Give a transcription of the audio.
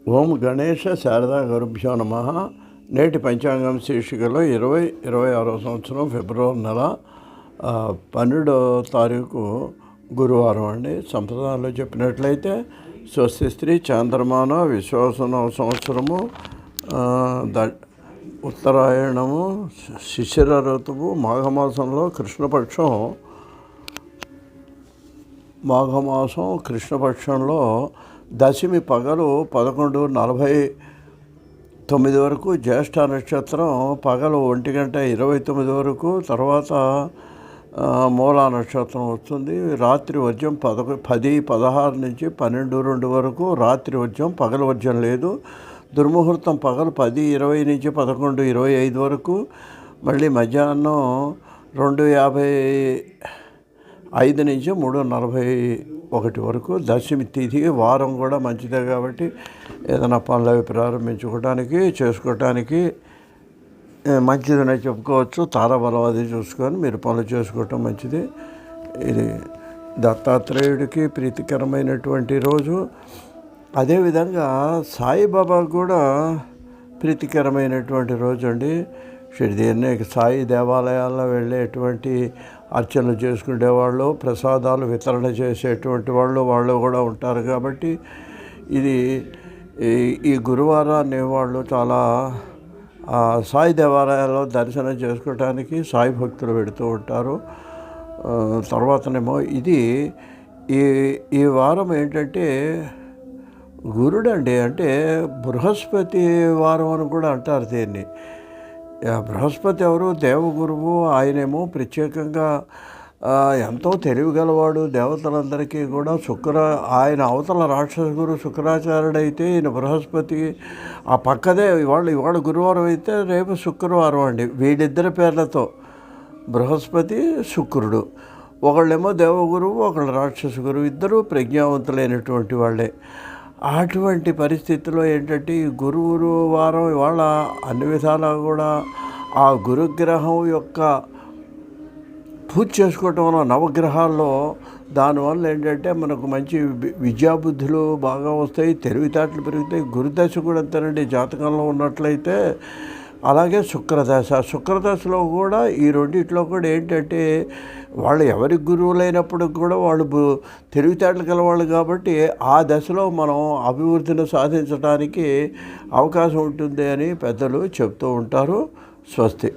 ఓం గణేష శారదా గురుభ్యో నమః. నేటి పంచాంగం శీర్షికలో 2026 సంవత్సరం ఫిబ్రవరి నెల 12వ తారీఖు గురువారం అండి. సంప్రదాయంలో చెప్పినట్లయితే స్వస్తి స్త్రీ చాంద్రమాన విశ్వాసన సంవత్సరము, ఉత్తరాయణము, శిశిర ఋతువు, మాఘమాసంలో కృష్ణపక్షంలో దశమి పగలు 11:49 వరకు, జ్యేష్ఠ నక్షత్రం పగలు 1:29 వరకు, తర్వాత మూలా నక్షత్రం వస్తుంది. రాత్రి వర్జం 10:16 నుంచి 12:02 వరకు, రాత్రి వర్జం, పగలు వర్జం లేదు. దుర్ముహూర్తం పగలు 10:20 నుంచి 11:25 వరకు, మళ్ళీ మధ్యాహ్నం 2:55 నుంచి 3:41 వరకు. దశమి తిథి, వారం కూడా మంచిదే కాబట్టి ఏదైనా పనులు అవి చేసుకోవటానికి మంచిదనే చెప్పుకోవచ్చు. తారాబలం అది చూసుకొని మీరు పనులు చేసుకోవటం మంచిది. ఇది దత్తాత్రేయుడికి ప్రీతికరమైనటువంటి రోజు. అదేవిధంగా సాయిబాబాకు కూడా ప్రీతికరమైనటువంటి రోజు అండి. అనేక సాయి దేవాలయాల్లో వెళ్ళేటువంటి అర్చనలు చేసుకునేవాళ్ళు, ప్రసాదాలు వితరణ చేసేటువంటి వాళ్ళు కూడా ఉంటారు. కాబట్టి ఈ గురువారాన్ని వాళ్ళు చాలా సాయి దేవాలయాల్లో దర్శనం చేసుకోవడానికి సాయి భక్తులు పెడుతూ ఉంటారు. తర్వాతనేమో ఈ వారం ఏంటంటే గురుడండి, అంటే బృహస్పతి వారం అని కూడా అంటారు దీన్ని. బృహస్పతి ఎవరు? దేవగురువు. ఆయనేమో ప్రత్యేకంగా ఎంతో తెలివిగలవాడు. దేవతలందరికీ కూడా ఆయన అవతల రాక్షస గురు శుక్రాచార్యుడైతే, ఈయన బృహస్పతి. ఆ పక్కదే ఇవాళ గురువారం అయితే రేపు శుక్రవారం అండి. వీళ్ళిద్దరి పేర్లతో బృహస్పతి, శుక్రుడు. ఒకళ్ళేమో దేవగురువు, ఒకళ్ళు రాక్షస గురువు. ఇద్దరూ ప్రజ్ఞావంతులైనటువంటి వాళ్ళే. అటువంటి పరిస్థితిలో ఏంటంటే ఈ గురువు వారం ఇవాళ అన్ని విధాలా కూడా ఆ గురుగ్రహం యొక్క పూజ చేసుకోవటం వల్ల నవగ్రహాల్లో దానివల్ల ఏంటంటే మనకు మంచి విద్యాబుద్ధులు బాగా వస్తాయి, తెలివితేటలు పెరుగుతాయి. గురుదశ కూడా అంతేనండి జాతకంలో ఉన్నట్లయితే. అలాగే శుక్రదశలో కూడా ఈ రెండిట్లో కూడా ఏంటంటే వాళ్ళు ఎవరి గురువులైనప్పుడు కూడా వాళ్ళు తెలివితేటలు గలవాళ్ళు కాబట్టి ఆ దశలో మనం అభివృద్ధిని సాధించడానికి అవకాశం ఉంటుంది అని పెద్దలు చెప్తూ ఉంటారు. స్వస్తి.